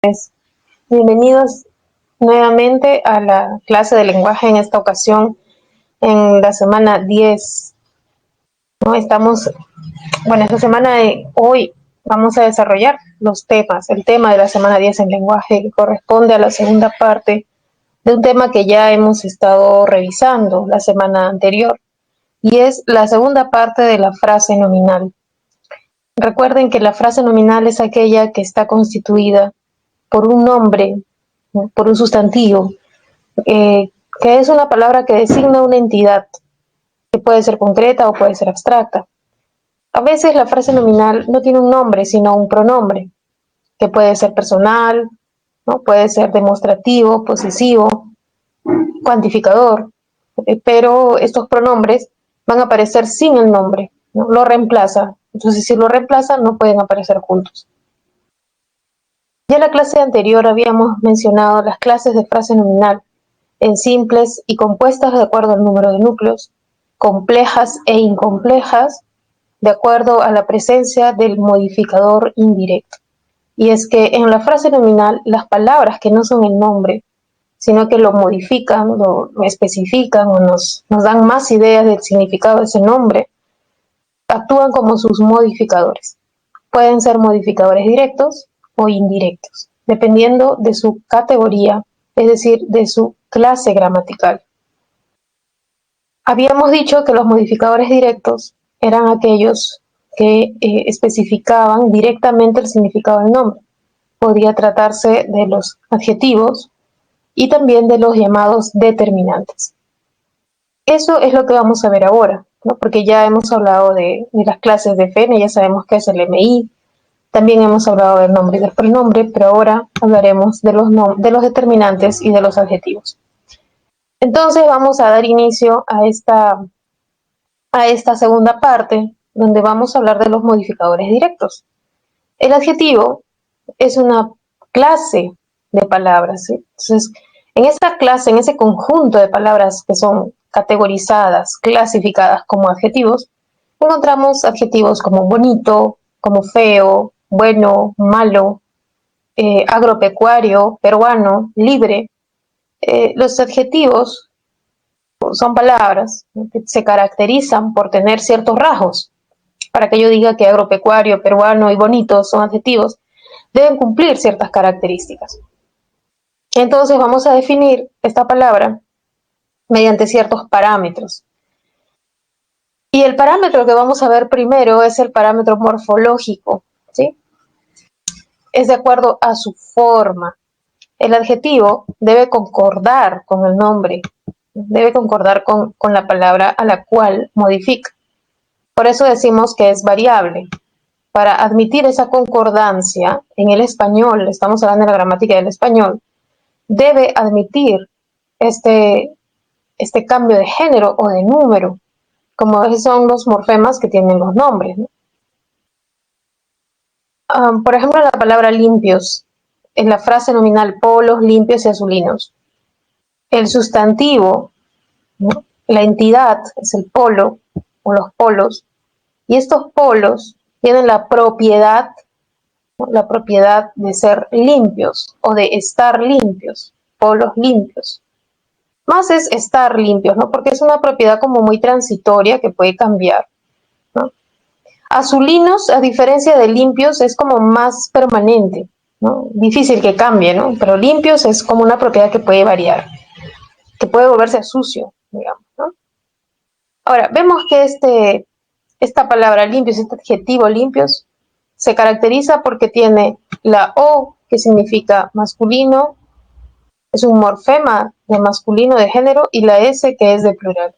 Pues, bienvenidos nuevamente a la clase de lenguaje, en esta ocasión en la semana 10. ¿No? Esta semana hoy vamos a desarrollar los temas. El tema de la semana 10 en lenguaje, que corresponde a la segunda parte de un tema que ya hemos estado revisando la semana anterior, y es la segunda parte de la frase nominal. Recuerden que la frase nominal es aquella que está constituida por un nombre, ¿no?, por un sustantivo, que es una palabra que designa una entidad, que puede ser concreta o puede ser abstracta. A veces la frase nominal no tiene un nombre, sino un pronombre, que puede ser personal, ¿no?, puede ser demostrativo, posesivo, cuantificador, pero estos pronombres van a aparecer sin el nombre, ¿no? Lo reemplaza. Entonces, si lo reemplaza, no pueden aparecer juntos. Ya en la clase anterior habíamos mencionado las clases de frase nominal, en simples y compuestas de acuerdo al número de núcleos, complejas e incomplejas de acuerdo a la presencia del modificador indirecto. Y es que en la frase nominal, las palabras que no son el nombre, sino que lo modifican, lo especifican o nos dan más ideas del significado de ese nombre, actúan como sus modificadores. Pueden ser modificadores directos o indirectos, dependiendo de su categoría, es decir, de su clase gramatical. Habíamos dicho que los modificadores directos eran aquellos que especificaban directamente el significado del nombre. Podría tratarse de los adjetivos y también de los llamados determinantes. Eso es lo que vamos a ver ahora, ¿no? Porque ya hemos hablado de las clases de FN, ya sabemos qué es el MI, también hemos hablado del nombre y del pronombre, pero ahora hablaremos de los determinantes y de los adjetivos. Entonces vamos a dar inicio a esta segunda parte, donde vamos a hablar de los modificadores directos. El adjetivo es una clase de palabras, ¿sí? Entonces, en esta clase, en ese conjunto de palabras que son categorizadas, clasificadas como adjetivos, encontramos adjetivos como bonito, como feo, bueno, malo, agropecuario, peruano, libre. Los adjetivos son palabras que se caracterizan por tener ciertos rasgos. Para que yo diga que agropecuario, peruano y bonito son adjetivos, deben cumplir ciertas características. Entonces vamos a definir esta palabra mediante ciertos parámetros. Y el parámetro que vamos a ver primero es el parámetro morfológico, ¿sí? Es de acuerdo a su forma. El adjetivo debe concordar con el nombre, debe concordar con la palabra a la cual modifica. Por eso decimos que es variable. Para admitir esa concordancia en el español, estamos hablando de la gramática del español, debe admitir este cambio de género o de número, como son los morfemas que tienen los nombres, ¿no? Por ejemplo, la palabra limpios, en la frase nominal polos, limpios y azulinos. El sustantivo, ¿no?, la entidad es el polo o los polos, y estos polos tienen la propiedad, ¿no?, la propiedad de ser limpios o de estar limpios, polos limpios. Más es estar limpios, ¿no?, porque es una propiedad como muy transitoria que puede cambiar, ¿no? Azulinos, a diferencia de limpios, es como más permanente, ¿no? Difícil que cambie, ¿no? Pero limpios es como una propiedad que puede variar, que puede volverse sucio, digamos, ¿no? Ahora, vemos que esta palabra limpios, este adjetivo limpios, se caracteriza porque tiene la O, que significa masculino, es un morfema de masculino de género, y la S, que es de plural.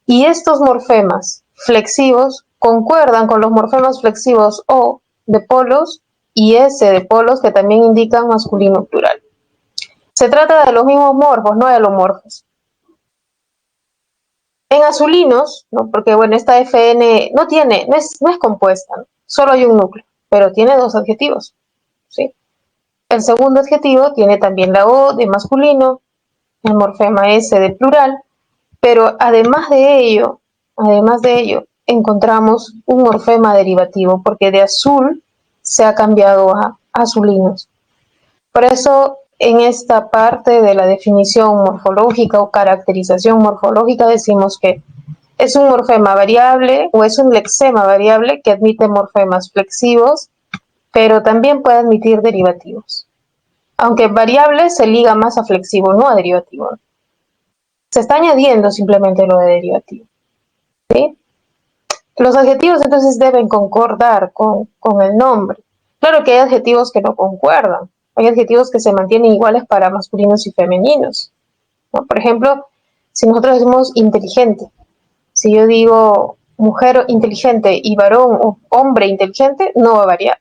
Y estos morfemas flexivos concuerdan con los morfemas flexivos O de polos y S de polos, que también indican masculino plural. Se trata de los mismos morfos, no de alomorfos. En azulinos, ¿no?, porque bueno, esta FN no es compuesta, ¿no?, solo hay un núcleo, pero tiene dos adjetivos, ¿sí? El segundo adjetivo tiene también la O de masculino, el morfema S de plural, pero además de ello, encontramos un morfema derivativo, porque de azul se ha cambiado a azulinos. Por eso, en esta parte de la definición morfológica o caracterización morfológica decimos que es un morfema variable o es un lexema variable que admite morfemas flexivos, pero también puede admitir derivativos. Aunque variable se liga más a flexivo, no a derivativo. Se está añadiendo simplemente lo de derivativo. ¿Sí? Los adjetivos entonces deben concordar con el nombre. Claro que hay adjetivos que no concuerdan. Hay adjetivos que se mantienen iguales para masculinos y femeninos, ¿no? Por ejemplo, si nosotros decimos inteligente, si yo digo mujer inteligente y varón o hombre inteligente, no va a variar.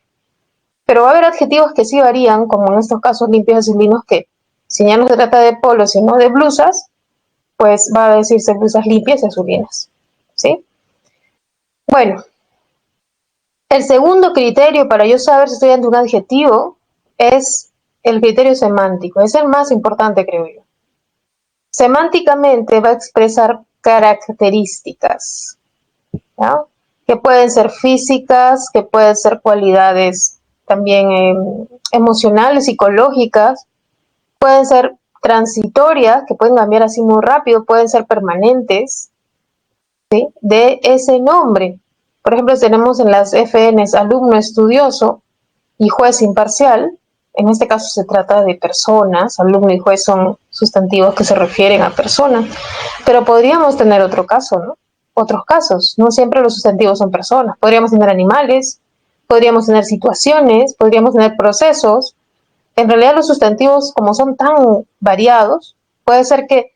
Pero va a haber adjetivos que sí varían, como en estos casos limpios azulinos, que si ya no se trata de polos, sino de blusas, pues va a decirse blusas limpias y azulinas. ¿Sí? Bueno, el segundo criterio para yo saber si estoy ante un adjetivo es el criterio semántico. Es el más importante, creo yo. Semánticamente va a expresar características, ¿no? Que pueden ser físicas, que pueden ser cualidades también emocionales, psicológicas, pueden ser transitorias, que pueden cambiar así muy rápido, pueden ser permanentes, ¿sí? De ese nombre. Por ejemplo, tenemos en las FNs alumno estudioso y juez imparcial. En este caso se trata de personas, alumno y juez son sustantivos que se refieren a personas, pero podríamos tener otro caso, ¿no? Otros casos, no siempre los sustantivos son personas, podríamos tener animales, podríamos tener situaciones, podríamos tener procesos. En realidad los sustantivos, como son tan variados, puede ser que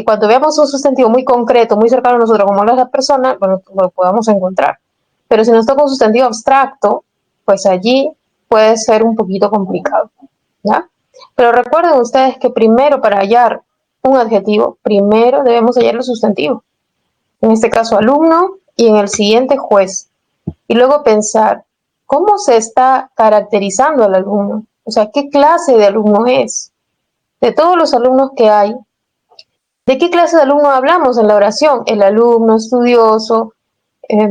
cuando veamos un sustantivo muy concreto, muy cercano a nosotros, como lo es la persona, bueno, lo podamos encontrar. Pero si nos toca un sustantivo abstracto, pues allí puede ser un poquito complicado, ¿ya? Pero recuerden ustedes que primero para hallar un adjetivo, primero debemos hallar el sustantivo. En este caso alumno y en el siguiente juez. Y luego pensar, ¿cómo se está caracterizando al alumno? O sea, ¿qué clase de alumno es? De todos los alumnos que hay, ¿de qué clase de alumno hablamos en la oración? El alumno estudioso eh,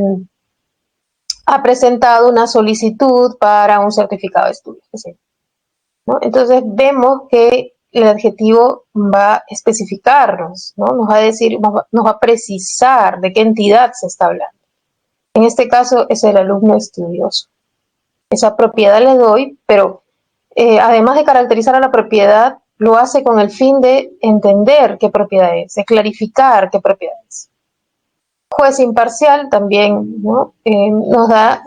ha presentado una solicitud para un certificado de estudio, ¿no? Entonces vemos que el adjetivo va a especificarnos, ¿no? Nos va a decir, nos va a precisar de qué entidad se está hablando. En este caso es el alumno estudioso. Esa propiedad le doy, pero además de caracterizar a la propiedad, lo hace con el fin de entender qué propiedad es, de clarificar qué propiedad es. Juez imparcial también, ¿no? Nos da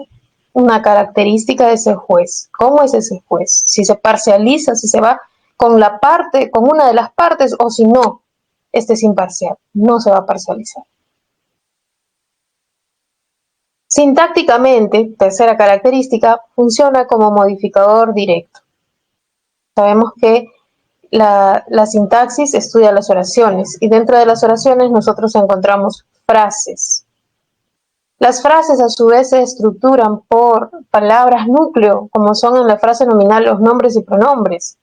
una característica de ese juez. ¿Cómo es ese juez? Si se parcializa, si se va con la parte, con una de las partes, o si no, este es imparcial, no se va a parcializar. Sintácticamente, tercera característica, funciona como modificador directo. Sabemos que la sintaxis estudia las oraciones y dentro de las oraciones nosotros encontramos frases. Las frases a su vez se estructuran por palabras núcleo, como son en la frase nominal los nombres y pronombres.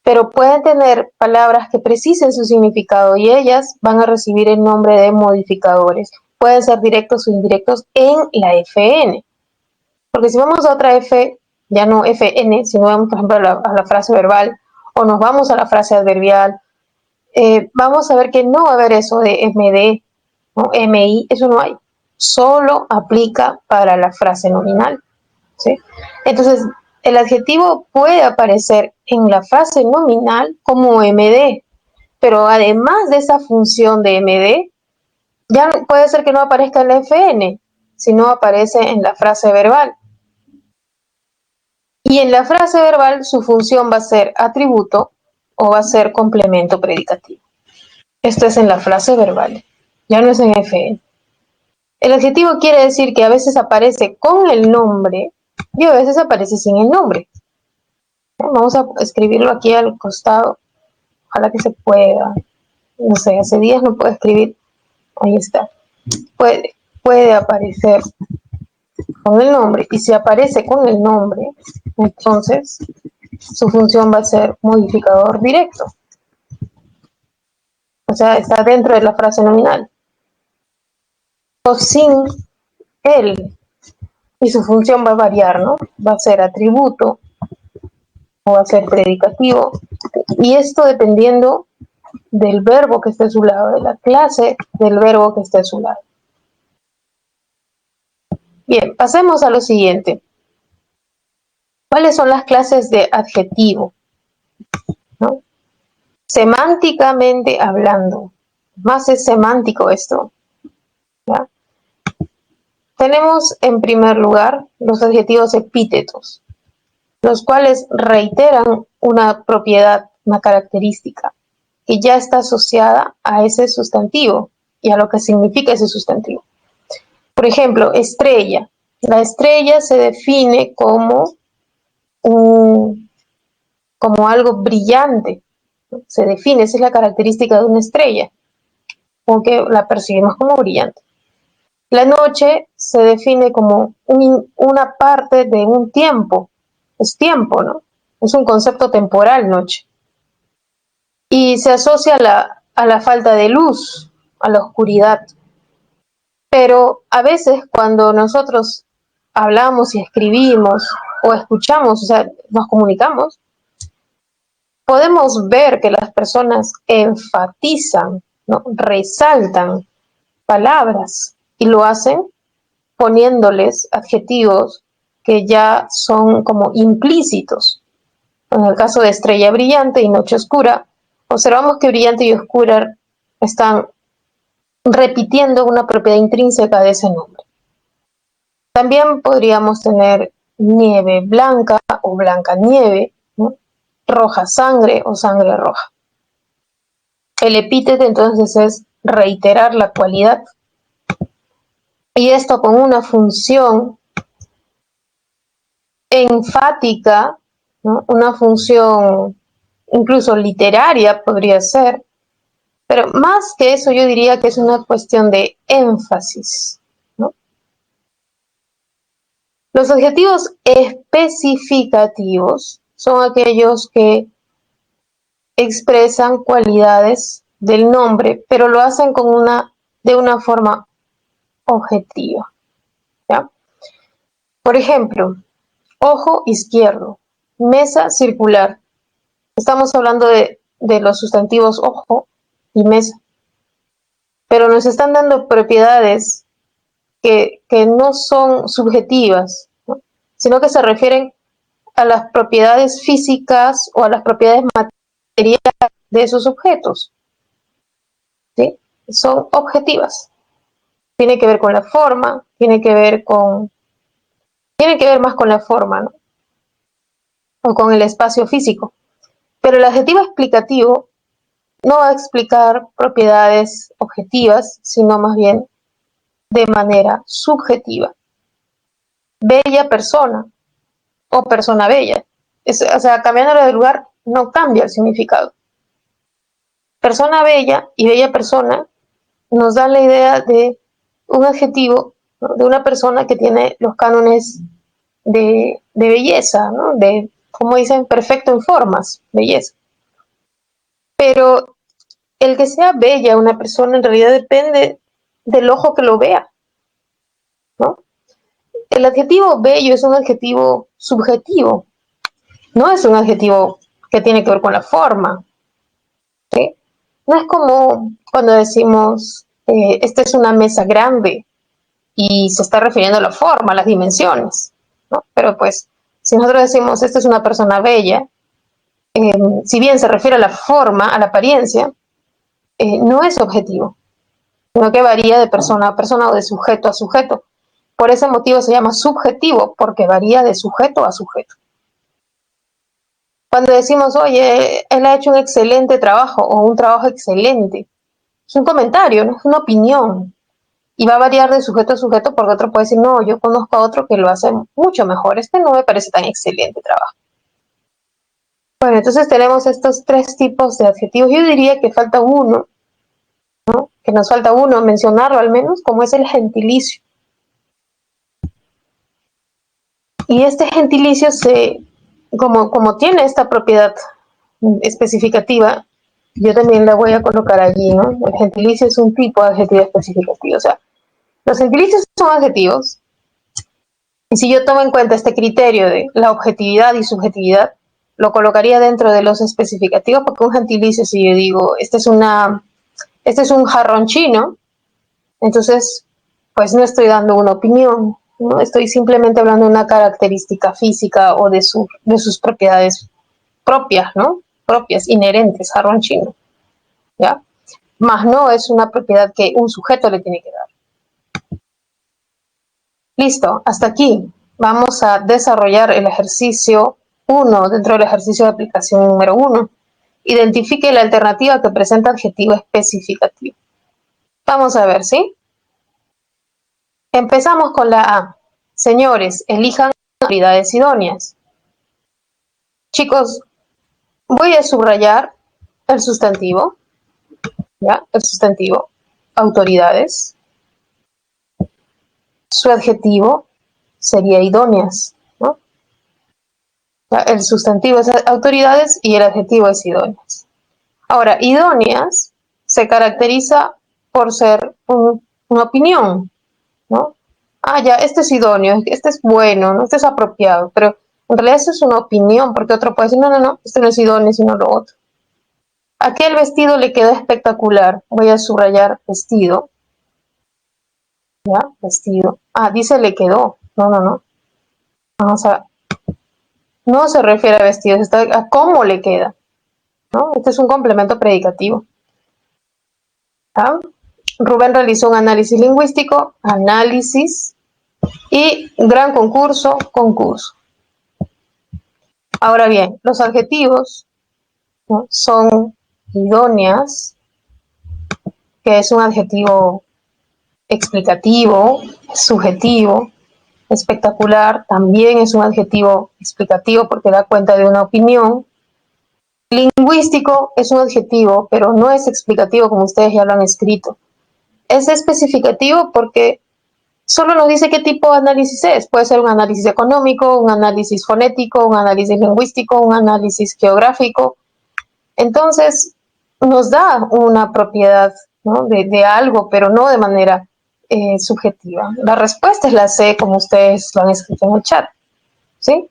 Pero pueden tener palabras que precisen su significado y ellas van a recibir el nombre de modificadores. Pueden ser directos o indirectos en la FN. Porque si vamos a otra F, ya no FN, si no vamos, por ejemplo, a la frase verbal o nos vamos a la frase adverbial, vamos a ver que no va a haber eso de MD, ¿no? MI, eso no hay. Solo aplica para la frase nominal, ¿sí? Entonces, el adjetivo puede aparecer en la frase nominal como MD, pero además de esa función de MD, ya puede ser que no aparezca en la FN, sino aparece en la frase verbal. Y en la frase verbal su función va a ser atributo o va a ser complemento predicativo. Esto es en la frase verbal, ya no es en FN. El adjetivo quiere decir que a veces aparece con el nombre y a veces aparece sin el nombre. Vamos a escribirlo aquí al costado, ojalá que se pueda. No sé, hace días no puedo escribir. Ahí está. Puede aparecer con el nombre y si aparece con el nombre, entonces su función va a ser modificador directo. O sea, está dentro de la frase nominal. O sin él. Y su función va a variar, ¿no? Va a ser atributo o va a ser predicativo, y esto dependiendo del verbo que esté a su lado, de la clase del verbo que esté a su lado. Bien, pasemos a lo siguiente. ¿Cuáles son las clases de adjetivo? ¿No? Semánticamente hablando, más es semántico esto, ¿ya? Tenemos en primer lugar los adjetivos epítetos, los cuales reiteran una propiedad, una característica, que ya está asociada a ese sustantivo y a lo que significa ese sustantivo. Por ejemplo, estrella. La estrella se define como algo brillante. Se define, esa es la característica de una estrella, porque la percibimos como brillante. La noche se define como una parte de un tiempo. Es tiempo, ¿no? Es un concepto temporal, noche. Y se asocia a la falta de luz, a la oscuridad. Pero a veces cuando nosotros hablamos y escribimos o escuchamos, o sea, nos comunicamos, podemos ver que las personas enfatizan, ¿no? Resaltan palabras y lo hacen poniéndoles adjetivos que ya son como implícitos. En el caso de estrella brillante y noche oscura, observamos que brillante y oscura están repitiendo una propiedad intrínseca de ese nombre. También podríamos tener nieve blanca o blanca nieve, ¿no? Roja sangre o sangre roja. El epíteto entonces es reiterar la cualidad, y esto con una función enfática, ¿no? Una función incluso literaria podría ser, pero más que eso yo diría que es una cuestión de énfasis, ¿no? Los adjetivos especificativos son aquellos que expresan cualidades del nombre, pero lo hacen de una forma objetiva, ¿ya? Por ejemplo, ojo izquierdo, mesa circular. Estamos hablando de los sustantivos ojo y mesa, pero nos están dando propiedades que no son subjetivas, ¿no? Sino que se refieren a las propiedades físicas o a las propiedades materiales de esos objetos, ¿sí? Son objetivas. Tiene que ver con la forma, tiene que ver más con la forma, ¿no? O con el espacio físico. Pero el adjetivo explicativo no va a explicar propiedades objetivas, sino más bien de manera subjetiva. Bella persona o persona bella. O sea, cambiándolo de lugar no cambia el significado. Persona bella y bella persona nos dan la idea de un adjetivo, ¿no? De una persona que tiene los cánones de belleza, ¿no? De, como dicen, perfecto en formas, belleza. Pero el que sea bella una persona en realidad depende del ojo que lo vea, ¿no? El adjetivo bello es un adjetivo subjetivo, no es un adjetivo que tiene que ver con la forma, ¿sí? No es como cuando decimos, esta es una mesa grande y se está refiriendo a la forma, a las dimensiones, ¿no? Pero pues, si nosotros decimos, esta es una persona bella, si bien se refiere a la forma, a la apariencia, no es objetivo, sino que varía de persona a persona o de sujeto a sujeto. Por ese motivo se llama subjetivo, porque varía de sujeto a sujeto. Cuando decimos, oye, él ha hecho un excelente trabajo o un trabajo excelente, es un comentario, no es una opinión. Y va a variar de sujeto a sujeto porque otro puede decir, no, yo conozco a otro que lo hace mucho mejor, este no me parece tan excelente trabajo. Bueno, entonces tenemos estos tres tipos de adjetivos. Yo diría que falta uno, ¿no? Que nos falta uno, mencionarlo al menos, como es el gentilicio. Y este gentilicio como tiene esta propiedad especificativa, yo también la voy a colocar allí, ¿no? El gentilicio es un tipo de adjetivo especificativo. O sea, los gentilicios son adjetivos, y si yo tomo en cuenta este criterio de la objetividad y subjetividad, lo colocaría dentro de los especificativos, porque un gentilicio, si yo digo, este es un jarrón chino, entonces, pues no estoy dando una opinión, ¿no? Estoy simplemente hablando de una característica física o de sus propiedades propias, ¿no? Propias, inherentes, jarrón chino, ¿ya? Más no es una propiedad que un sujeto le tiene que dar. Listo, hasta aquí. Vamos a desarrollar el ejercicio 1 dentro del ejercicio de aplicación número 1. Identifique la alternativa que presenta adjetivo especificativo. Vamos a ver, ¿sí? Empezamos con la A. Señores, elijan autoridades idóneas. Chicos, voy a subrayar el sustantivo, ¿ya? El sustantivo, autoridades. Su adjetivo sería idóneas, ¿no? El sustantivo es autoridades y el adjetivo es idóneas. Ahora, idóneas se caracteriza por ser una opinión, ¿no? Ah, ya, este es idóneo, este es bueno, ¿no? Este es apropiado, pero en realidad eso es una opinión, porque otro puede decir, no, no, no, este no es idóneo, sino lo otro. Aquel vestido le quedó espectacular. Voy a subrayar vestido, ¿ya? Vestido. Ah, dice le quedó. No, no, no. Vamos a... No se refiere a vestido, está a cómo le queda, ¿no? Este es un complemento predicativo. ¿Ah? Rubén realizó un análisis lingüístico, análisis, y gran concurso, concurso. Ahora bien, los adjetivos, ¿no? Son idóneas, que es un adjetivo explicativo, subjetivo. Espectacular también es un adjetivo explicativo porque da cuenta de una opinión. Lingüístico es un adjetivo, pero no es explicativo como ustedes ya lo han escrito. Es especificativo porque solo nos dice qué tipo de análisis es. Puede ser un análisis económico, un análisis fonético, un análisis lingüístico, un análisis geográfico. Entonces, nos da una propiedad, ¿no? de algo, pero no de manera subjetiva. La respuesta es la C, como ustedes lo han escrito en el chat, ¿sí?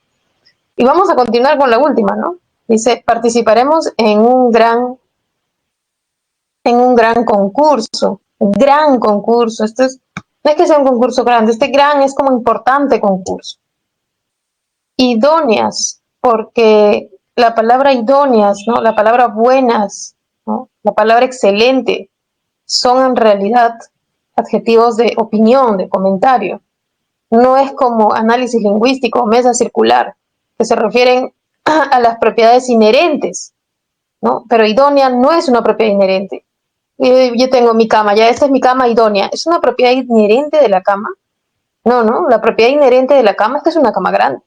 Y vamos a continuar con la última, ¿no? Dice, participaremos en un gran concurso. Gran concurso. No es que sea un concurso grande, este gran es como importante concurso. Idóneas, porque la palabra idóneas, ¿no? La palabra buenas, ¿no? La palabra excelente, son en realidad adjetivos de opinión, de comentario. No es como análisis lingüístico, mesa circular, que se refieren a las propiedades inherentes, ¿no? Pero idónea no es una propiedad inherente. Yo tengo mi cama, ya esta es mi cama idónea. ¿Es una propiedad inherente de la cama? No, no, la propiedad inherente de la cama es que es una cama grande.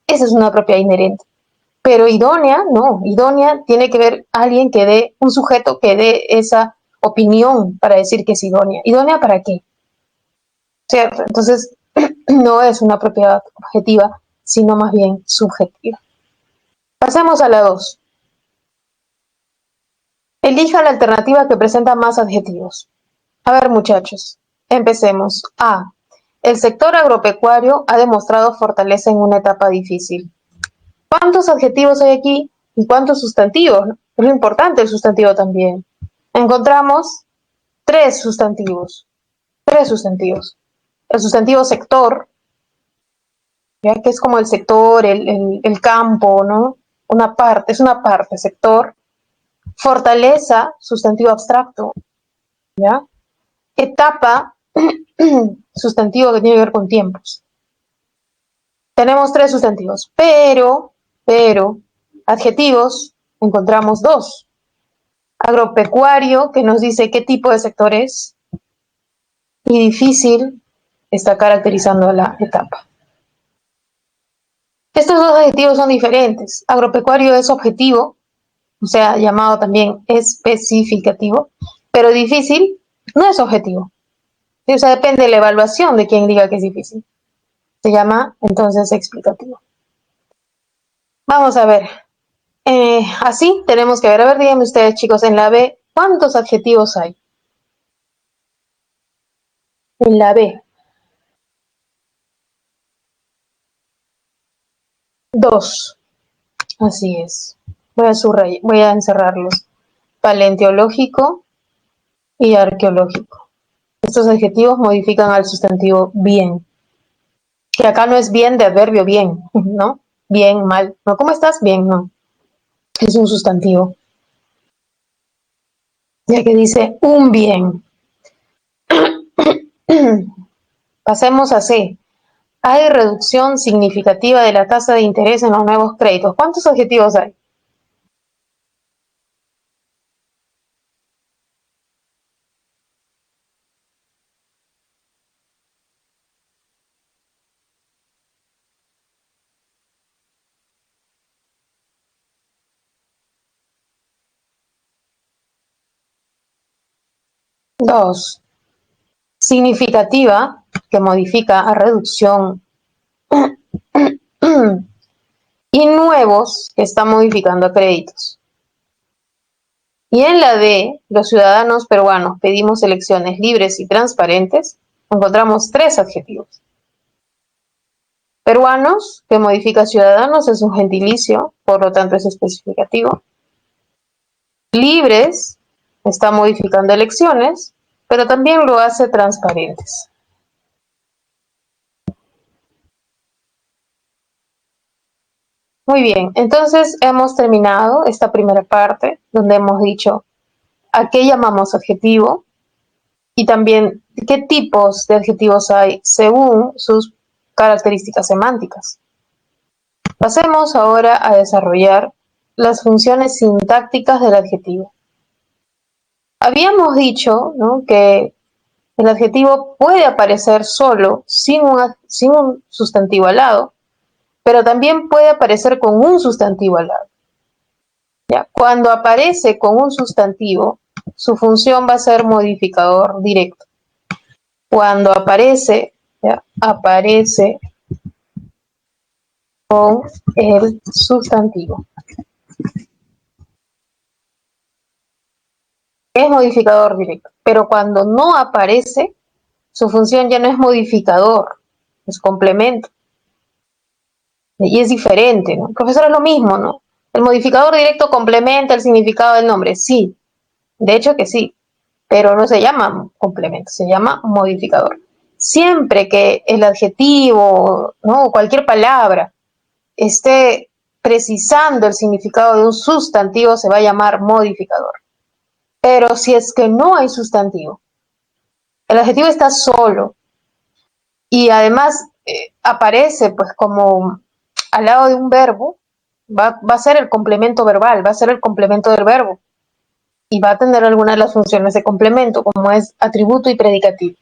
Esa es una propiedad inherente. Pero idónea, no. Idónea tiene que ver alguien que dé, un sujeto que dé esa opinión para decir que es idónea. ¿Idónea para qué? ¿Cierto? Entonces, no es una propiedad objetiva, sino más bien subjetiva. Pasemos a la 2. Elija la alternativa que presenta más adjetivos. A ver, muchachos, empecemos. A. El sector agropecuario ha demostrado fortaleza en una etapa difícil. ¿Cuántos adjetivos hay aquí y cuántos sustantivos? Es lo importante el sustantivo también. Encontramos tres sustantivos. Tres sustantivos. El sustantivo sector, ¿ya? Que es como el sector, el campo, ¿no? Es una parte, sector. Fortaleza, sustantivo abstracto, ¿ya? Etapa, sustantivo que tiene que ver con tiempos. Tenemos tres sustantivos, pero, adjetivos, encontramos dos. Agropecuario, que nos dice qué tipo de sector es, y difícil, está caracterizando la etapa. Estos dos adjetivos son diferentes. Agropecuario es objetivo, o sea, llamado también especificativo, pero difícil no es objetivo. O sea, depende de la evaluación de quien diga que es difícil. Se llama entonces explicativo. Vamos a ver. Así tenemos que ver. A ver, díganme ustedes, chicos, en la B, ¿cuántos adjetivos hay? En la B, dos. Así es. Voy a encerrarlos. Paleontológico y arqueológico. Estos adjetivos modifican al sustantivo bien, que acá no es bien de adverbio bien, ¿no? Bien, mal. No, ¿cómo estás? Bien, no. Es un sustantivo. Ya que dice un bien. Pasemos a C. Hay reducción significativa de la tasa de interés en los nuevos créditos. ¿Cuántos adjetivos hay? Dos. Significativa, que modifica a reducción. Y nuevos, que está modificando a créditos. Y en la D, los ciudadanos peruanos pedimos elecciones libres y transparentes, encontramos tres adjetivos. Peruanos, que modifica ciudadanos, es un gentilicio, por lo tanto es especificativo. Libres, está modificando elecciones, pero también lo hace transparentes. Muy bien, entonces hemos terminado esta primera parte donde hemos dicho a qué llamamos adjetivo y también qué tipos de adjetivos hay según sus características semánticas. Pasemos ahora a desarrollar las funciones sintácticas del adjetivo. Habíamos dicho, ¿no?, que el adjetivo puede aparecer solo, sin un sustantivo al lado, pero también puede aparecer con un sustantivo al lado. ¿Ya? Cuando aparece con un sustantivo, su función va a ser modificador directo. Cuando aparece, ¿ya?, aparece con el sustantivo. Es modificador directo, pero cuando no aparece, su función ya no es modificador, es complemento. Y es diferente, ¿no? Profesor, es lo mismo, ¿no? El modificador directo complementa el significado del nombre, sí, de hecho que sí, pero no se llama complemento, se llama modificador. Siempre que el adjetivo, ¿no?, o cualquier palabra esté precisando el significado de un sustantivo, se va a llamar modificador. Pero si es que no hay sustantivo, el adjetivo está solo y además aparece pues como al lado de un verbo, va a ser el complemento verbal, va a ser el complemento del verbo y va a tener algunas de las funciones de complemento, como es atributo y predicativo.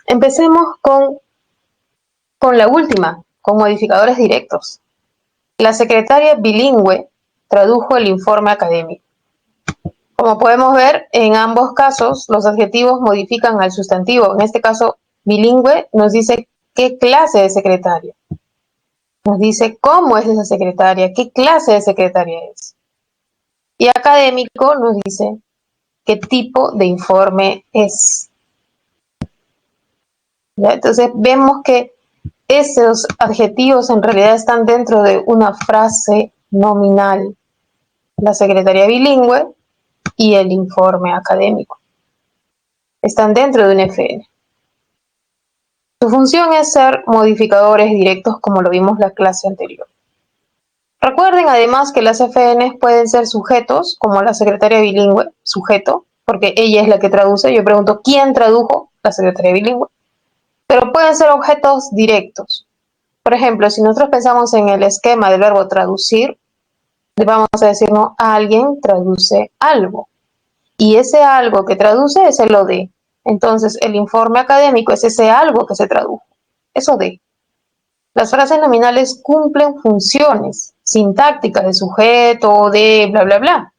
Empecemos con la última, con modificadores directos. La secretaria bilingüe tradujo el informe académico. Como podemos ver, en ambos casos los adjetivos modifican al sustantivo. En este caso, bilingüe nos dice qué clase de secretaria. Nos dice cómo es esa secretaria, qué clase de secretaria es. Y académico nos dice qué tipo de informe es. ¿Ya? Entonces vemos que esos adjetivos en realidad están dentro de una frase nominal. La secretaria bilingüe y el informe académico están dentro de un FN. Su función es ser modificadores directos, como lo vimos en la clase anterior. Recuerden además que las FNs pueden ser sujetos, como la secretaria bilingüe, sujeto, porque ella es la que traduce. Yo pregunto, ¿quién tradujo? La secretaria bilingüe. Pero pueden ser objetos directos. Por ejemplo, si nosotros pensamos en el esquema del verbo traducir, le vamos a decir, no, alguien traduce algo. Y ese algo que traduce es el OD. Entonces, el informe académico es ese algo que se tradujo. Es OD. Las frases nominales cumplen funciones sintácticas de sujeto, de bla, bla, bla.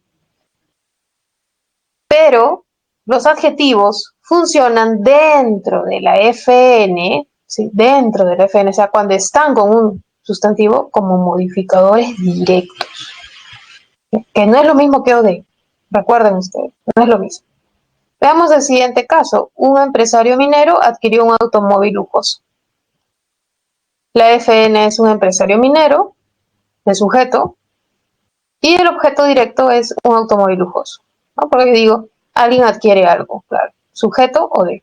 Pero los adjetivos funcionan dentro de la FN, ¿sí?, dentro de la FN, o sea, cuando están con un sustantivo como modificadores directos, que no es lo mismo que OD. Recuerden ustedes, no es lo mismo. Veamos el siguiente caso. Un empresario minero adquirió un automóvil lujoso. La FN es un empresario minero, de sujeto, Y el objeto directo es un automóvil lujoso, ¿no? Porque digo, alguien adquiere algo, claro, sujeto o de.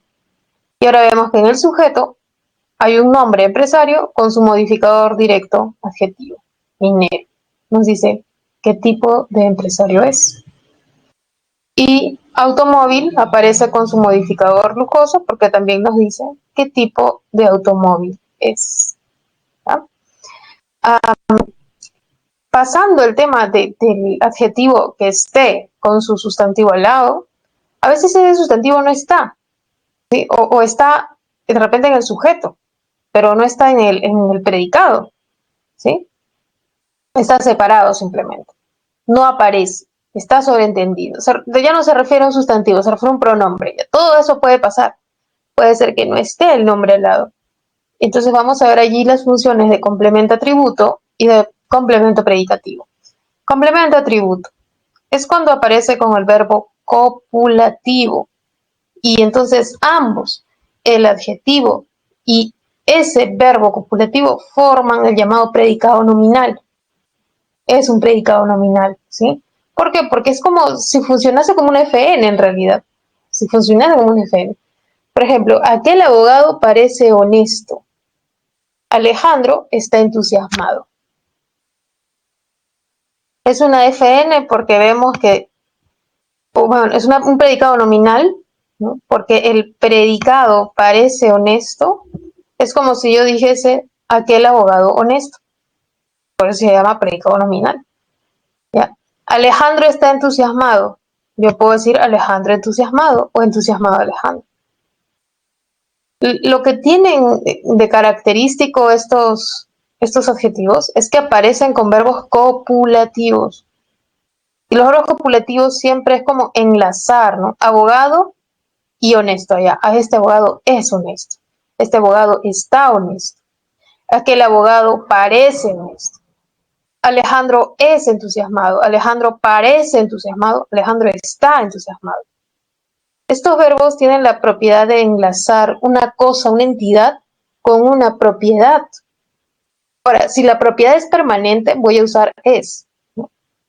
Y ahora vemos que en el sujeto hay un nombre empresario con su modificador directo adjetivo, minero. Nos dice qué tipo de empresario es. Y automóvil aparece con su modificador lujoso porque también nos dice qué tipo de automóvil es. ¿Ya? Pasando el tema del adjetivo que esté con su sustantivo al lado, a veces ese sustantivo no está, ¿sí? O está de repente en el sujeto, pero no está en el predicado, ¿sí? Está separado simplemente, no aparece, está sobreentendido. Ya no se refiere a un sustantivo, se refiere a un pronombre. Todo eso puede pasar. Puede ser que no esté el nombre al lado. Entonces vamos a ver allí las funciones de complemento atributo y de complemento predicativo. Complemento atributo es cuando aparece con el verbo copulativo y entonces ambos, el adjetivo y ese verbo copulativo, forman el llamado predicado nominal. Es un predicado nominal, ¿sí? ¿Por qué? Porque es como si funcionase como un FN en realidad. Si funcionase como un FN. Por ejemplo, aquel abogado parece honesto. Alejandro está entusiasmado. Es una FN porque vemos que, bueno, es un predicado nominal, ¿no? Porque el predicado parece honesto. Es como si yo dijese aquel abogado honesto. Por eso se llama predicado nominal. ¿Ya? Alejandro está entusiasmado. Yo puedo decir Alejandro entusiasmado o entusiasmado Alejandro. Lo que tienen de característico estos adjetivos es que aparecen con verbos copulativos. Y los verbos copulativos siempre es como enlazar, ¿no? Abogado y honesto. Ya, este abogado es honesto. Este abogado está honesto. Aquel abogado parece honesto. Alejandro es entusiasmado. Alejandro parece entusiasmado. Alejandro está entusiasmado. Estos verbos tienen la propiedad de enlazar una cosa, una entidad, con una propiedad. Ahora, si la propiedad es permanente, voy a usar es.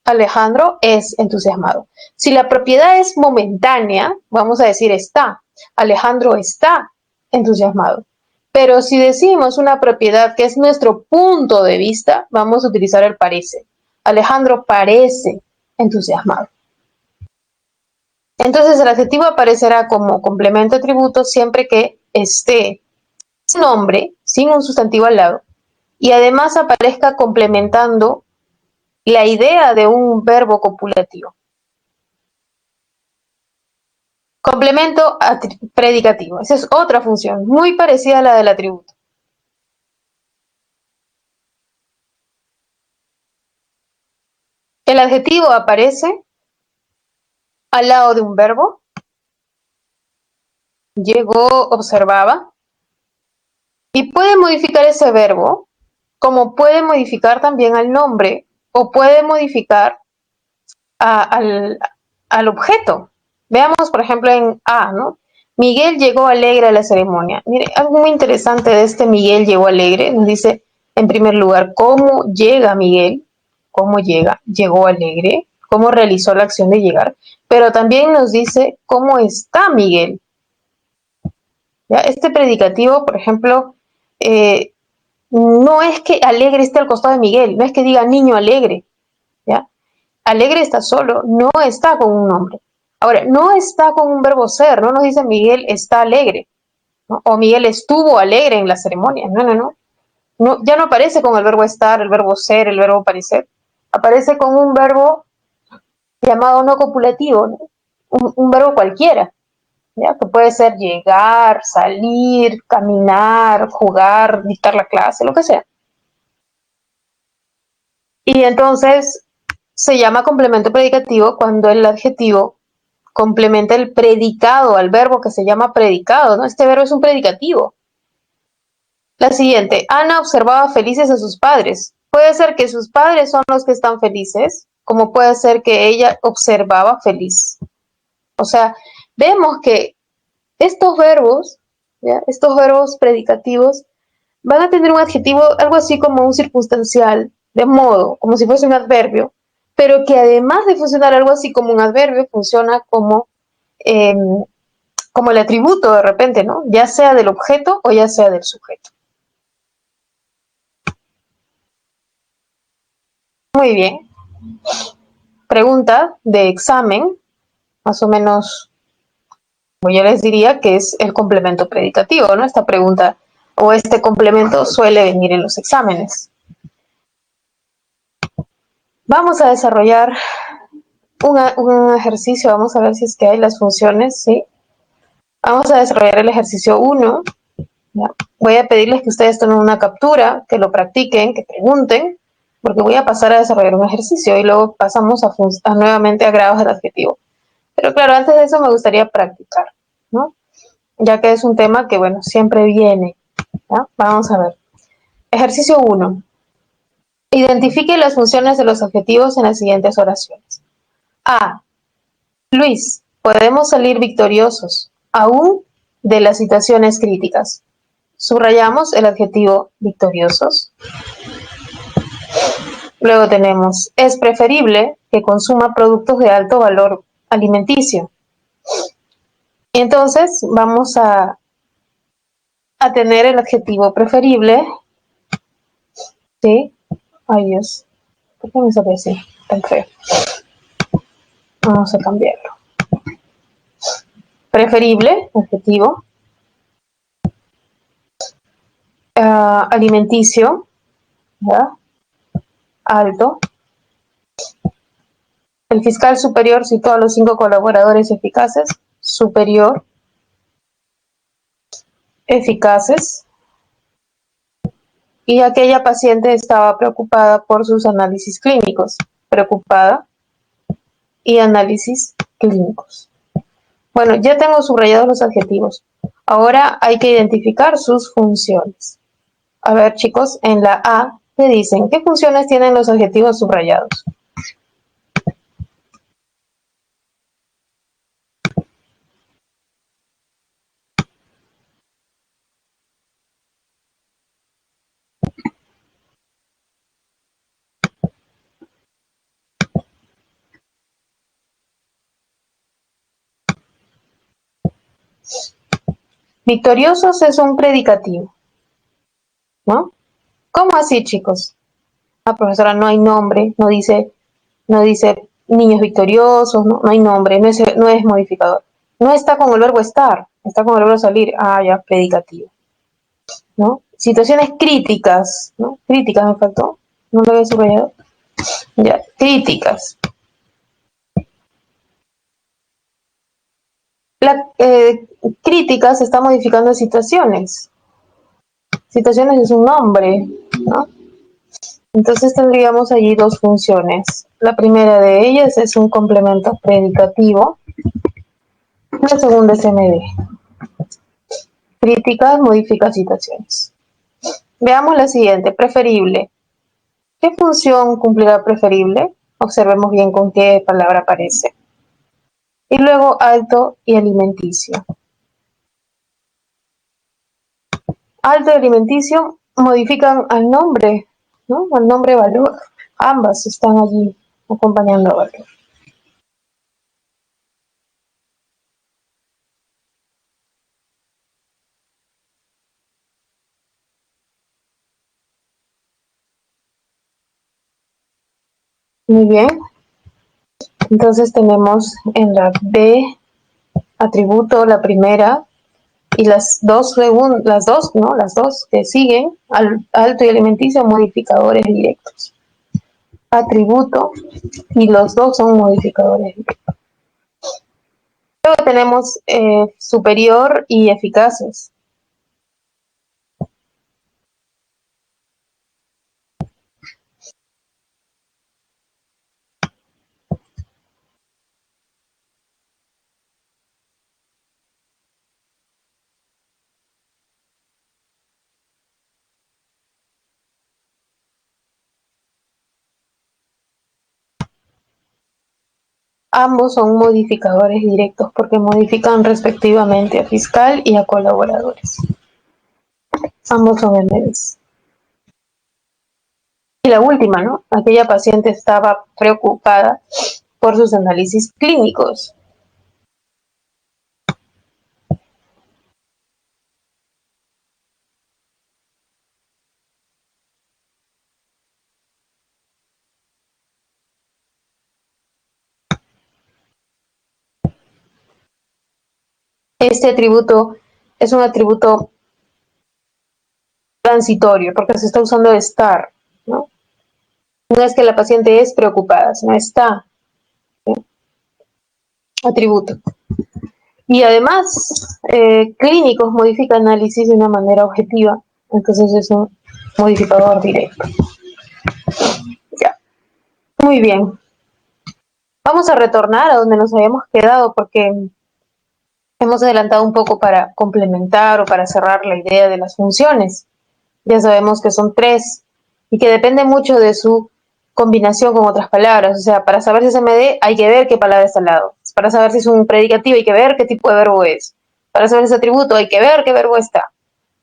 Alejandro es entusiasmado. Si la propiedad es momentánea, vamos a decir está. Alejandro está entusiasmado. Pero si decimos una propiedad que es nuestro punto de vista, vamos a utilizar el parece. Alejandro parece entusiasmado. Entonces el adjetivo aparecerá como complemento atributo siempre que esté sin nombre, sin un sustantivo al lado, y además aparezca complementando la idea de un verbo copulativo. Complemento predicativo. Esa es otra función, muy parecida a la del atributo. El adjetivo aparece al lado de un verbo. Llegó, observaba. Y puede modificar ese verbo, como puede modificar también al nombre, o puede modificar al objeto. Veamos, por ejemplo, en A, ¿no? Miguel llegó alegre a la ceremonia. Mire, algo muy interesante de este Miguel llegó alegre. Nos dice, en primer lugar, cómo llega Miguel, cómo llega, llegó alegre, cómo realizó la acción de llegar, pero también nos dice cómo está Miguel. ¿Ya? Este predicativo, por ejemplo, no es que alegre esté al costado de Miguel, no es que diga niño alegre, ¿ya? Alegre está solo, no está con un nombre. Ahora, no está con un verbo ser, no nos dice Miguel está alegre, ¿no? O Miguel estuvo alegre en la ceremonia. No, no, no, no. Ya no aparece con el verbo estar, el verbo ser, el verbo parecer. Aparece con un verbo llamado no copulativo, ¿no? Un verbo cualquiera, ¿ya? Que puede ser llegar, salir, caminar, jugar, dictar la clase, lo que sea. Y entonces se llama complemento predicativo cuando el adjetivo complementa el predicado al verbo que se llama predicado, ¿no? Este verbo es un predicativo. La siguiente, Ana observaba felices a sus padres. Puede ser que sus padres son los que están felices, como puede ser que ella observaba feliz. O sea, vemos que estos verbos, ¿ya? Estos verbos predicativos, van a tener un adjetivo algo así como un circunstancial, de modo, como si fuese un adverbio, pero que además de funcionar algo así como un adverbio, funciona eh, como el atributo de repente, ¿no? Ya sea del objeto o ya sea del sujeto. Muy bien. Pregunta de examen, más o menos, como yo les diría, que es el complemento predicativo, ¿no? Esta pregunta o este complemento suele venir en los exámenes. Vamos a desarrollar un ejercicio, vamos a ver si es que hay las funciones, ¿sí? Vamos a desarrollar el ejercicio 1. ¿Ya? Voy a pedirles que ustedes tomen una captura, que lo practiquen, que pregunten, porque voy a pasar a desarrollar un ejercicio y luego pasamos nuevamente a grados del adjetivo. Pero claro, antes de eso me gustaría practicar, ¿no? Ya que es un tema que, bueno, siempre viene. ¿Ya? Vamos a ver. Ejercicio 1. Identifique las funciones de los adjetivos en las siguientes oraciones. A. Luis, podemos salir victoriosos, aún de las situaciones críticas. Subrayamos el adjetivo victoriosos. Luego tenemos, es preferible que consuma productos de alto valor alimenticio. Y entonces vamos a tener el adjetivo preferible, ¿sí? Ay Dios, ¿por qué me sale así? Tan feo. Vamos a cambiarlo. Preferible, adjetivo. Alimenticio, ¿ya? Alto. El fiscal superior citó a los 5 colaboradores eficaces. Superior. Eficaces. Y aquella paciente estaba preocupada por sus análisis clínicos. Preocupada y análisis clínicos. Bueno, ya tengo subrayados los adjetivos. Ahora hay que identificar sus funciones. A ver, chicos, en la A te dicen, ¿qué funciones tienen los adjetivos subrayados? Victoriosos es un predicativo, ¿no? ¿Cómo así, chicos? Ah, profesora, no hay nombre, no dice niños victoriosos, no hay nombre, no es modificador. No está con el verbo estar, está con el verbo salir. Ah, ya, predicativo, ¿no? Situaciones críticas, ¿no? Críticas me faltó, no lo había subrayado. Ya, críticas. La crítica se está modificando en situaciones. Situaciones es un nombre, ¿no? Entonces tendríamos allí dos funciones. La primera de ellas es un complemento predicativo. La segunda es MD. Crítica modifica situaciones. Veamos la siguiente, preferible. ¿Qué función cumplirá preferible? Observemos bien con qué palabra aparece. Y luego alto y alimenticio. Alto y alimenticio modifican al nombre, ¿no? Al nombre valor. Ambas están allí acompañando a valor. Muy bien. Entonces tenemos en la B atributo la primera y las dos que siguen, alto y alimenticio, modificadores directos. Atributo y los dos son modificadores directos. Luego tenemos superior y eficaces. Ambos son modificadores directos porque modifican respectivamente a fiscal y a colaboradores. Ambos son MDs. Y la última, ¿no? Aquella paciente estaba preocupada por sus análisis clínicos. Este atributo es un atributo transitorio porque se está usando estar, ¿no? No es que la paciente es preocupada, sino está, ¿sí? Atributo. Y además, clínicos modifica análisis de una manera objetiva, entonces es un modificador directo. Ya, muy bien. Vamos a retornar a donde nos habíamos quedado porque hemos adelantado un poco para complementar o para cerrar la idea de las funciones. Ya sabemos que son tres y que depende mucho de su combinación con otras palabras. O sea, para saber si es MD hay que ver qué palabra está al lado. Para saber si es un predicativo hay que ver qué tipo de verbo es. Para saber si es atributo hay que ver qué verbo está.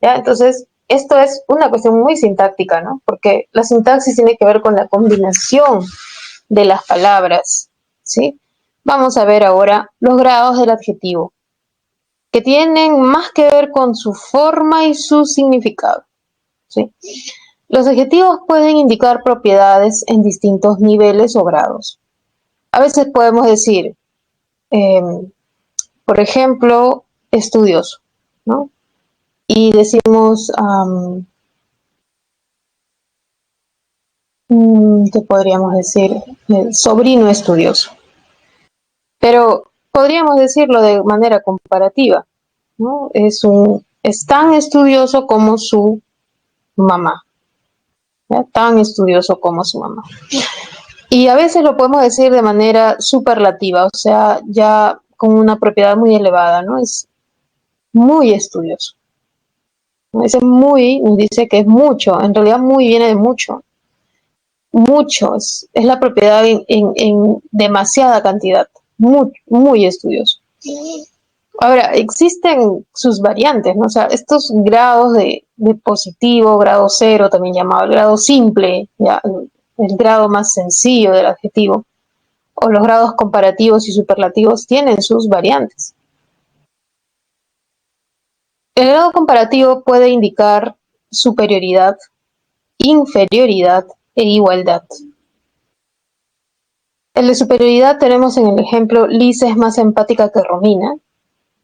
¿Ya? Entonces, esto es una cuestión muy sintáctica, ¿no? Porque la sintaxis tiene que ver con la combinación de las palabras, ¿sí? Vamos a ver ahora los grados del adjetivo, que tienen más que ver con su forma y su significado, ¿sí? Los adjetivos pueden indicar propiedades en distintos niveles o grados. A veces podemos decir, eh, por ejemplo, estudioso, ¿no? Y decimos, ¿qué podríamos decir? Sobrino estudioso. Pero podríamos decirlo de manera comparativa, ¿no? Es tan estudioso como su mamá, ¿ya? Tan estudioso como su mamá. Y a veces lo podemos decir de manera superlativa, o sea, ya con una propiedad muy elevada, ¿no? Es muy estudioso. Ese muy nos dice que es mucho, en realidad muy viene de mucho. Mucho, es la propiedad en demasiada cantidad, muy estudioso. Ahora, existen sus variantes, ¿no? O sea, estos grados de positivo, grado cero, también llamado el grado simple, ya, el grado más sencillo del adjetivo, o los grados comparativos y superlativos tienen sus variantes. El grado comparativo puede indicar superioridad, inferioridad e igualdad. El de superioridad tenemos en el ejemplo, Lisa es más empática que Romina.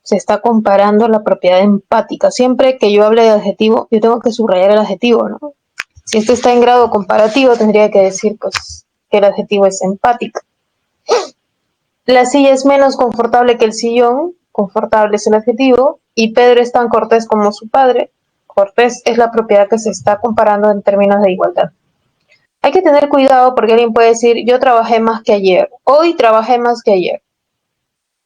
Se está comparando la propiedad empática. Siempre que yo hable de adjetivo, yo tengo que subrayar el adjetivo, ¿no? Si esto está en grado comparativo, tendría que decir pues, que el adjetivo es empática. La silla es menos confortable que el sillón, confortable es el adjetivo, y Pedro es tan cortés como su padre. Cortés es la propiedad que se está comparando en términos de igualdad. Hay que tener cuidado porque alguien puede decir, yo trabajé más que ayer, hoy trabajé más que ayer.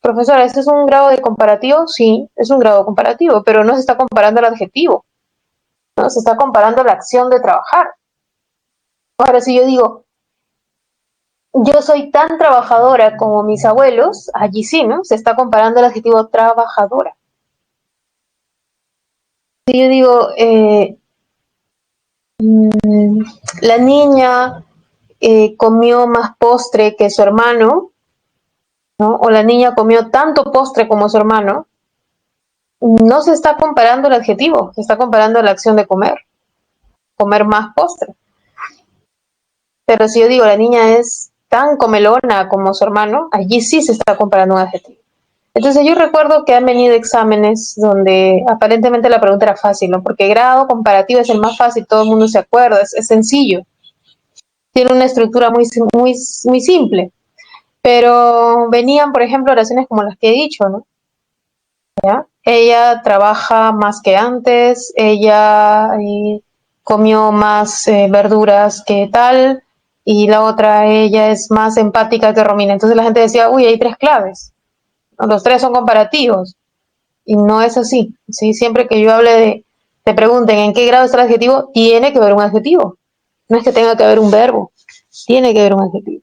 Profesora, ¿este es un grado de comparativo? Sí, es un grado comparativo, pero no se está comparando el adjetivo, ¿no? Se está comparando la acción de trabajar. Ahora, si yo digo, yo soy tan trabajadora como mis abuelos, allí sí, ¿no? Se está comparando el adjetivo trabajadora. Si yo digo, la niña comió más postre que su hermano, ¿no? O la niña comió tanto postre como su hermano, no se está comparando el adjetivo, se está comparando la acción de comer más postre. Pero si yo digo la niña es tan comelona como su hermano, allí sí se está comparando un adjetivo. Entonces yo recuerdo que han venido exámenes donde aparentemente la pregunta era fácil, ¿no? Porque grado comparativo es el más fácil, todo el mundo se acuerda, es sencillo. Tiene una estructura muy simple. Pero venían, por ejemplo, oraciones como las que he dicho, ¿no? ¿Ya? Ella trabaja más que antes, ella comió más verduras que tal, y la otra, ella es más empática que Romina. Entonces la gente decía, uy, hay tres claves, ¿no? Los tres son comparativos, y no es así, ¿sí? Siempre que yo hable te pregunten en qué grado está el adjetivo, tiene que haber un adjetivo, no es que tenga que haber un verbo, tiene que haber un adjetivo.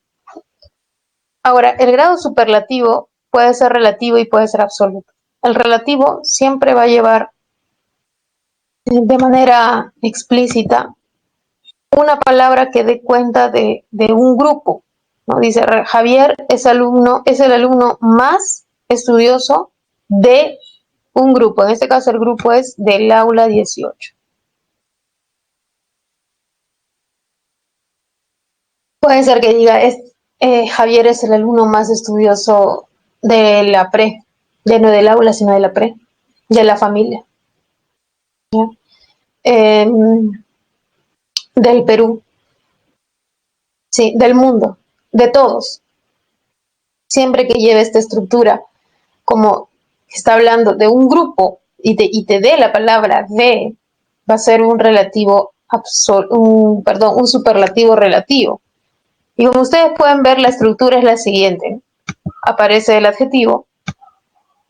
Ahora, el grado superlativo puede ser relativo y puede ser absoluto. El relativo siempre va a llevar de manera explícita una palabra que dé cuenta de un grupo, ¿no? Dice, Javier es el alumno más estudioso de un grupo. En este caso el grupo es del aula 18. Puede ser que diga, Javier es el alumno más estudioso de la pre, de no del aula, sino de la pre, de la familia, ¿ya? Eh, del Perú, sí, del mundo, de todos. Siempre que lleve esta estructura, como está hablando de un grupo y te dé la palabra de, va a ser un relativo, un superlativo relativo. Y como ustedes pueden ver, la estructura es la siguiente. Aparece el adjetivo,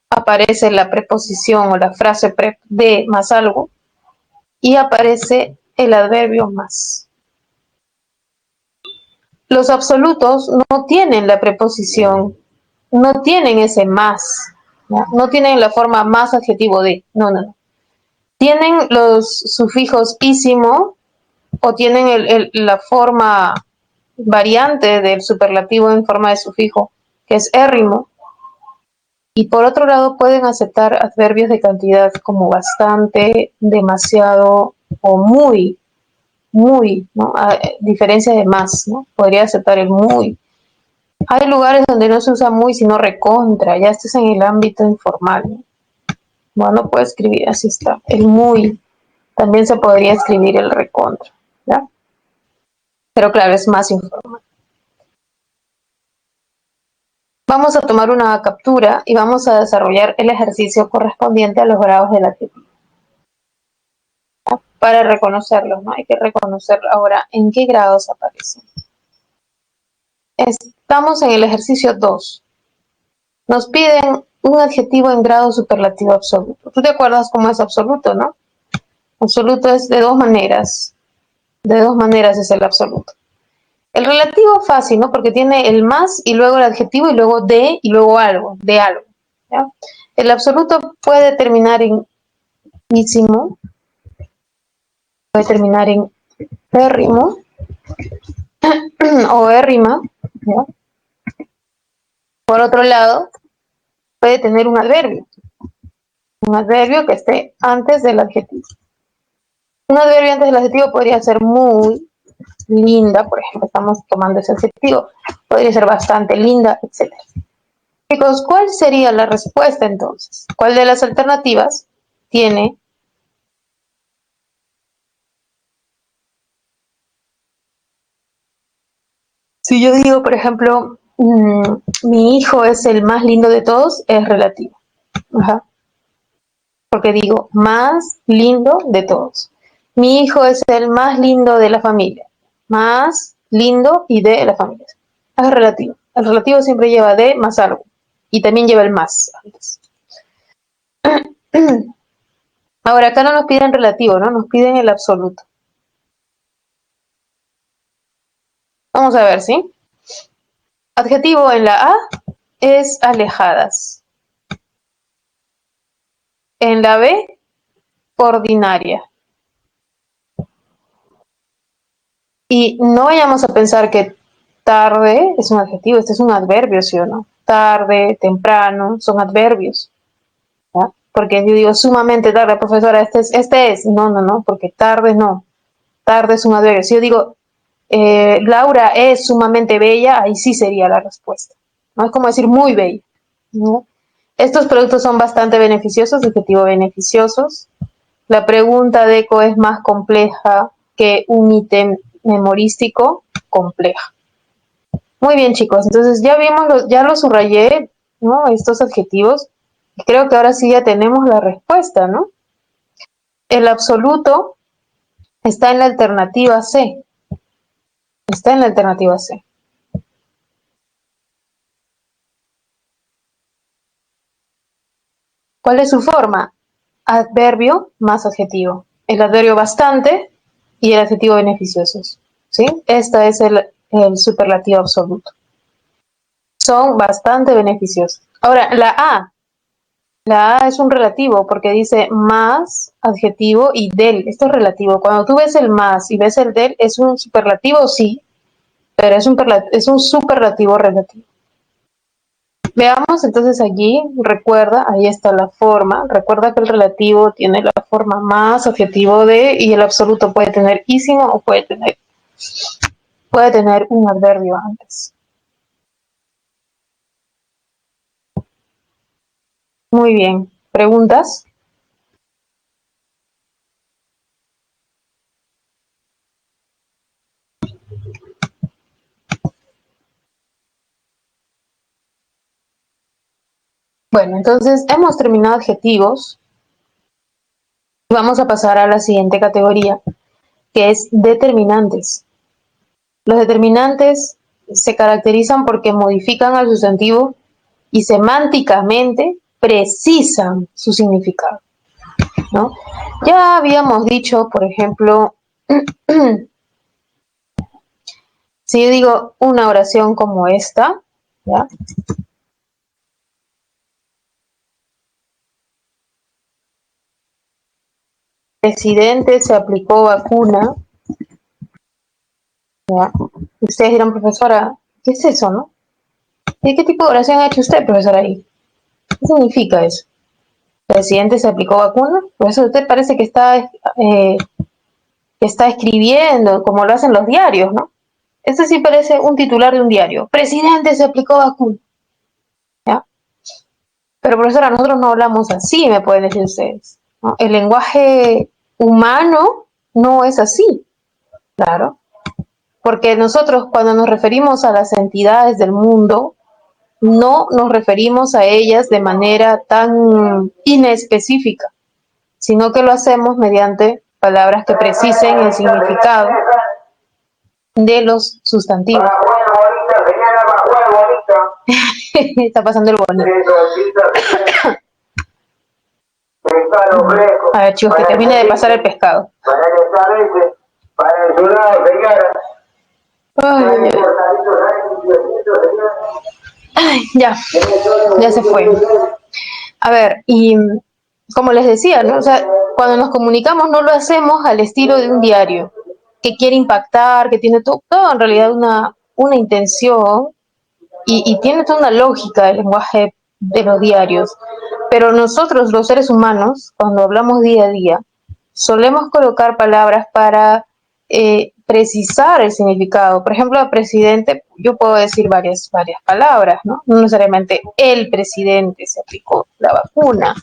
aparece la preposición o la frase de más algo y aparece el adverbio más. Los absolutos no tienen la preposición, no tienen ese más, ¿no? No tienen la forma más adjetivo de, no. Tienen los sufijos ísimo o tienen la forma variante del superlativo en forma de sufijo, que es érrimo. Y por otro lado pueden aceptar adverbios de cantidad como bastante, demasiado o muy, muy, ¿no? A diferencia de más, ¿no? Podría aceptar el muy. Hay lugares donde no se usa muy, sino recontra, ya esto es en el ámbito informal, ¿no? Bueno, puede escribir, así está, el muy. También se podría escribir el recontra, ¿ya? Pero claro, es más informal. Vamos a tomar una captura y vamos a desarrollar el ejercicio correspondiente a los grados del adjetivo. Para reconocerlos, ¿no? Hay que reconocer ahora en qué grados aparecen. Estamos en el ejercicio 2. Nos piden un adjetivo en grado superlativo absoluto. ¿Tú te acuerdas cómo es absoluto, no? Absoluto es de dos maneras. De dos maneras es el absoluto. El relativo fácil, ¿no? Porque tiene el más y luego el adjetivo y luego de y luego algo, de algo, ¿ya? El absoluto puede terminar en ísimo, puede terminar en érrimo o érrima, ¿ya? Por otro lado, puede tener un adverbio que esté antes del adjetivo. Un adverbio antes del adjetivo podría ser muy linda, por ejemplo, estamos tomando ese adjetivo, podría ser bastante linda, etc. Chicos, ¿cuál sería la respuesta entonces? ¿Cuál de las alternativas tiene? Si yo digo, por ejemplo, mi hijo es el más lindo de todos, es relativo. Ajá. Porque digo, más lindo de todos. Mi hijo es el más lindo de la familia. Más lindo y de la familia. Es relativo. El relativo siempre lleva de más algo. Y también lleva el más antes. Ahora, acá no nos piden relativo, ¿no? Nos piden el absoluto. Vamos a ver, ¿sí? Adjetivo en la A es alejadas. En la B, ordinaria. Y no vayamos a pensar que tarde es un adjetivo, este es un adverbio, ¿sí o no? Tarde, temprano, son adverbios, ¿ya? Porque yo digo sumamente tarde, profesora, este es, no, porque tarde no, tarde es un adverbio. Si yo digo, Laura es sumamente bella, ahí sí sería la respuesta, ¿no? Es como decir muy bella, ¿no? Estos productos son bastante beneficiosos, adjetivo beneficiosos. La pregunta de ECO es más compleja que un ítem memorístico compleja. Muy bien, chicos, entonces ya vimos, ya lo subrayé, ¿no? Estos adjetivos. Creo que ahora sí ya tenemos la respuesta, ¿no? El absoluto está en la alternativa C. Está en la alternativa C. ¿Cuál es su forma? Adverbio más adjetivo. El adverbio bastante y el adjetivo beneficiosos, ¿sí? Este es el superlativo absoluto. Son bastante beneficiosos. Ahora, la A. La A es un relativo porque dice más, adjetivo y del. Esto es relativo. Cuando tú ves el más y ves el del, es un superlativo, sí, pero es un superlativo relativo. Veamos entonces allí, recuerda, ahí está la forma. Recuerda que el relativo tiene la forma más, adjetivo de, y el absoluto puede tener ísimo o puede tener un adverbio antes. Muy bien. ¿Preguntas? Bueno, entonces hemos terminado adjetivos. Vamos a pasar a la siguiente categoría, que es determinantes. Los determinantes se caracterizan porque modifican al sustantivo y semánticamente precisan su significado, ¿no? Ya habíamos dicho, por ejemplo, si yo digo una oración como esta, ¿ya? Presidente se aplicó vacuna, ¿ya? Ustedes dirán, profesora, ¿qué es eso, no? ¿Y qué tipo de oración ha hecho usted, profesora, ahí? ¿Qué significa eso? ¿Presidente se aplicó vacuna? Por eso usted parece que está escribiendo, como lo hacen los diarios, ¿no? Este sí parece un titular de un diario. Presidente se aplicó vacuna, ¿ya? Pero profesora, nosotros no hablamos así, me pueden decir ustedes, ¿no? El lenguaje humano no es así, claro. Porque nosotros cuando nos referimos a las entidades del mundo, no nos referimos a ellas de manera tan inespecífica, sino que lo hacemos mediante palabras que precisen el significado de los sustantivos. Está pasando el bonito. A ver, chicos, que termine de pasar el pescado. Ay, ay, ya se fue. A ver, y como les decía, ¿no? O sea, cuando nos comunicamos no lo hacemos al estilo de un diario, que quiere impactar, que tiene todo en realidad una intención y tiene toda una lógica el lenguaje de los diarios. Pero nosotros, los seres humanos, cuando hablamos día a día, solemos colocar palabras para precisar el significado. Por ejemplo, presidente, yo puedo decir varias palabras, ¿no? No necesariamente el presidente se aplicó la vacuna.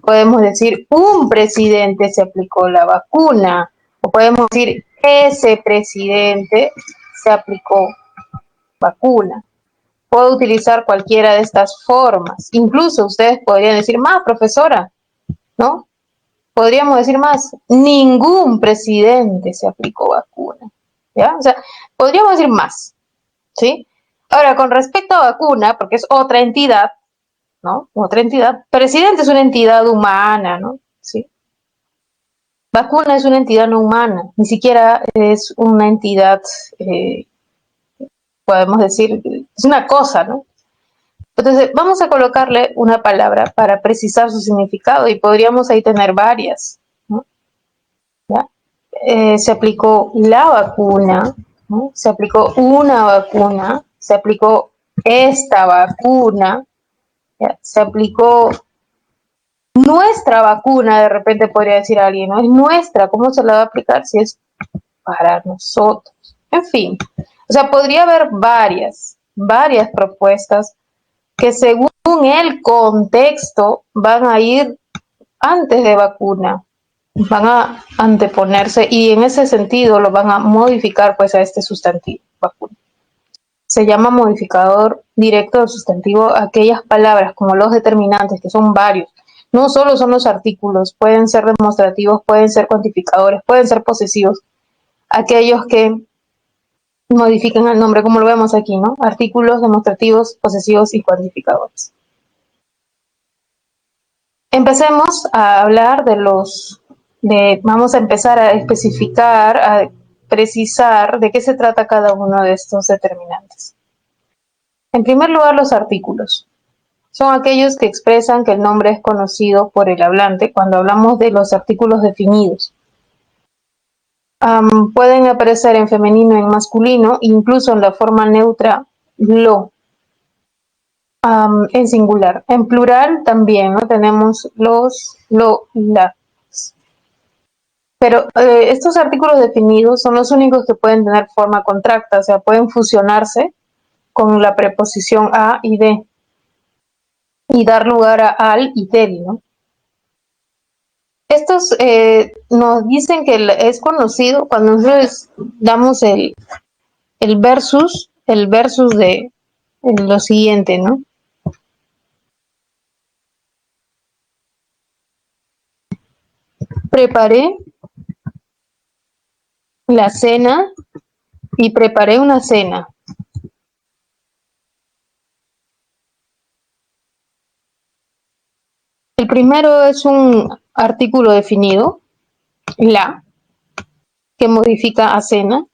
Podemos decir un presidente se aplicó la vacuna. O podemos decir ese presidente se aplicó vacuna. Puedo utilizar cualquiera de estas formas. Incluso ustedes podrían decir más, profesora, ¿no? Podríamos decir más, ningún presidente se aplicó vacuna, ¿ya? O sea, podríamos decir más, ¿sí? Ahora, con respecto a vacuna, porque es otra entidad, ¿no? Otra entidad. Presidente es una entidad humana, ¿no? Sí. Vacuna es una entidad no humana, ni siquiera es una entidad, podemos decir, es una cosa, ¿no? Entonces, vamos a colocarle una palabra para precisar su significado y podríamos ahí tener varias, ¿no? ¿Ya? Se aplicó la vacuna, ¿no? Se aplicó una vacuna, se aplicó esta vacuna, ¿ya? Se aplicó nuestra vacuna, de repente podría decir alguien, ¿no? Es nuestra, ¿cómo se la va a aplicar si es para nosotros? En fin, o sea, podría haber varias propuestas que según el contexto van a ir antes de vacuna, van a anteponerse y en ese sentido lo van a modificar pues a este sustantivo, vacuna. Se llama modificador directo del sustantivo aquellas palabras como los determinantes, que son varios. No solo son los artículos, pueden ser demostrativos, pueden ser cuantificadores, pueden ser posesivos. Aquellos que modifican el nombre, como lo vemos aquí, ¿no? Artículos demostrativos, posesivos y cuantificadores. Empecemos a hablar vamos a empezar a especificar, a precisar de qué se trata cada uno de estos determinantes. En primer lugar, los artículos. son aquellos que expresan que el nombre es conocido por el hablante cuando hablamos de los artículos definidos. Pueden aparecer en femenino, en masculino, incluso en la forma neutra lo, en singular. En plural también, ¿no? Tenemos los, lo, la. Pero estos artículos definidos son los únicos que pueden tener forma contracta, o sea, pueden fusionarse con la preposición a y de y dar lugar a al y del, ¿no? Estos nos dicen que es conocido cuando nosotros damos el versus de lo siguiente, ¿no? Preparé la cena y preparé una cena. El primero es un artículo definido, la, que modifica a cena,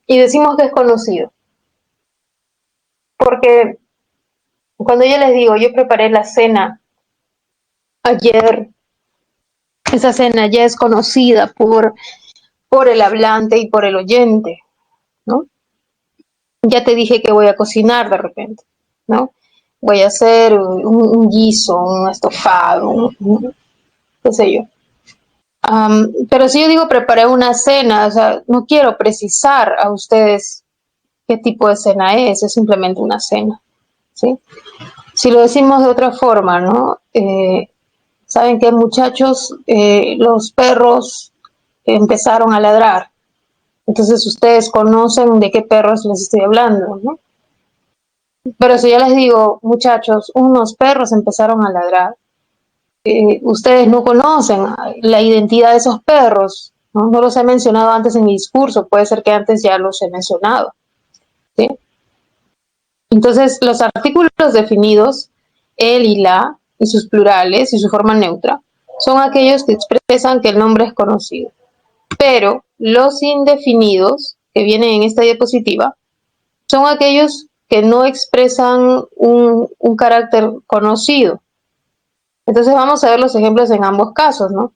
y decimos que es conocido. Porque cuando yo les digo, yo preparé la cena ayer, esa cena ya es conocida por el hablante y por el oyente, ¿no? Ya te dije que voy a cocinar de repente, ¿no? Voy a hacer un guiso, un estofado, qué sé yo. Pero si yo digo preparé una cena, o sea, no quiero precisar a ustedes qué tipo de cena es simplemente una cena, ¿sí? Si lo decimos de otra forma, ¿no? Saben que muchachos, los perros empezaron a ladrar. Entonces ustedes conocen de qué perros les estoy hablando, ¿no? Pero si yo les digo, muchachos, unos perros empezaron a ladrar, ustedes no conocen la identidad de esos perros, ¿no? No los he mencionado antes en mi discurso, puede ser que antes ya los he mencionado, ¿sí? Entonces, los artículos definidos, el y la, y sus plurales y su forma neutra, son aquellos que expresan que el nombre es conocido. Pero los indefinidos, que vienen en esta diapositiva, son aquellos que no expresan un carácter conocido. Entonces vamos a ver los ejemplos en ambos casos, ¿no?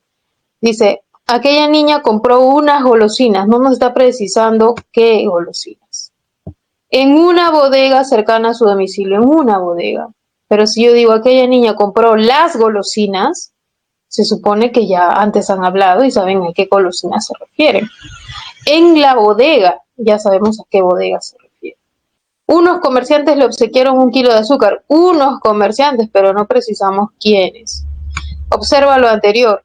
Dice, aquella niña compró unas golosinas, no nos está precisando qué golosinas. En una bodega cercana a su domicilio, en una bodega. Pero si yo digo, aquella niña compró las golosinas, se supone que ya antes han hablado y saben a qué golosinas se refieren. En la bodega, ya sabemos a qué bodega se refiere. Unos comerciantes le obsequiaron 1 kilo de azúcar. Unos comerciantes, pero no precisamos quiénes. Observa lo anterior.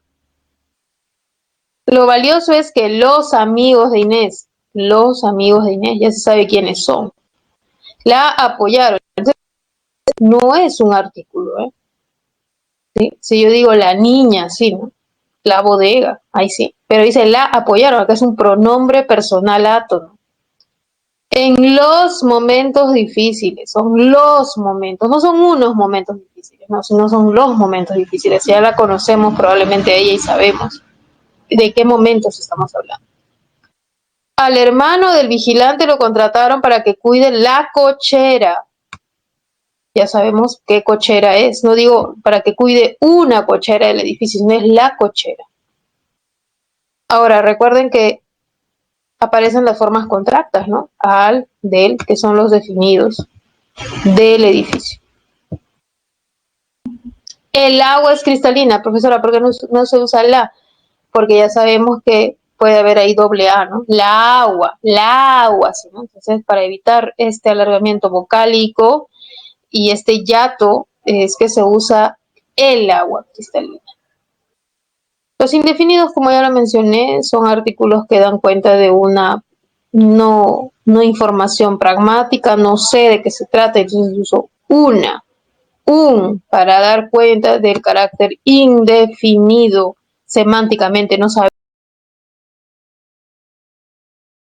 Lo valioso es que los amigos de Inés, ya se sabe quiénes son, la apoyaron. Entonces, no es un artículo, ¿eh? ¿Sí? Si yo digo la niña, sí, ¿no? La bodega, ahí sí. Pero dice la apoyaron, acá es un pronombre personal átono. En los momentos difíciles, son los momentos, no son unos momentos difíciles, no, sino son los momentos difíciles. Ya la conocemos probablemente a ella y sabemos de qué momentos estamos hablando. Al hermano del vigilante lo contrataron para que cuide la cochera. Ya sabemos qué cochera es. No digo para que cuide una cochera del edificio, sino es la cochera. Ahora, recuerden que aparecen las formas contractas, ¿no? Al, del, que son los definidos del edificio. El agua es cristalina, profesora, ¿por qué no se usa la? Porque ya sabemos que puede haber ahí doble A, ¿no? La agua, ¿sí, no? Entonces, para evitar este alargamiento vocálico y este hiato, es que se usa el agua cristalina. Los indefinidos, como ya lo mencioné, son artículos que dan cuenta de una no información pragmática, no sé de qué se trata, entonces uso para dar cuenta del carácter indefinido semánticamente, no sabemos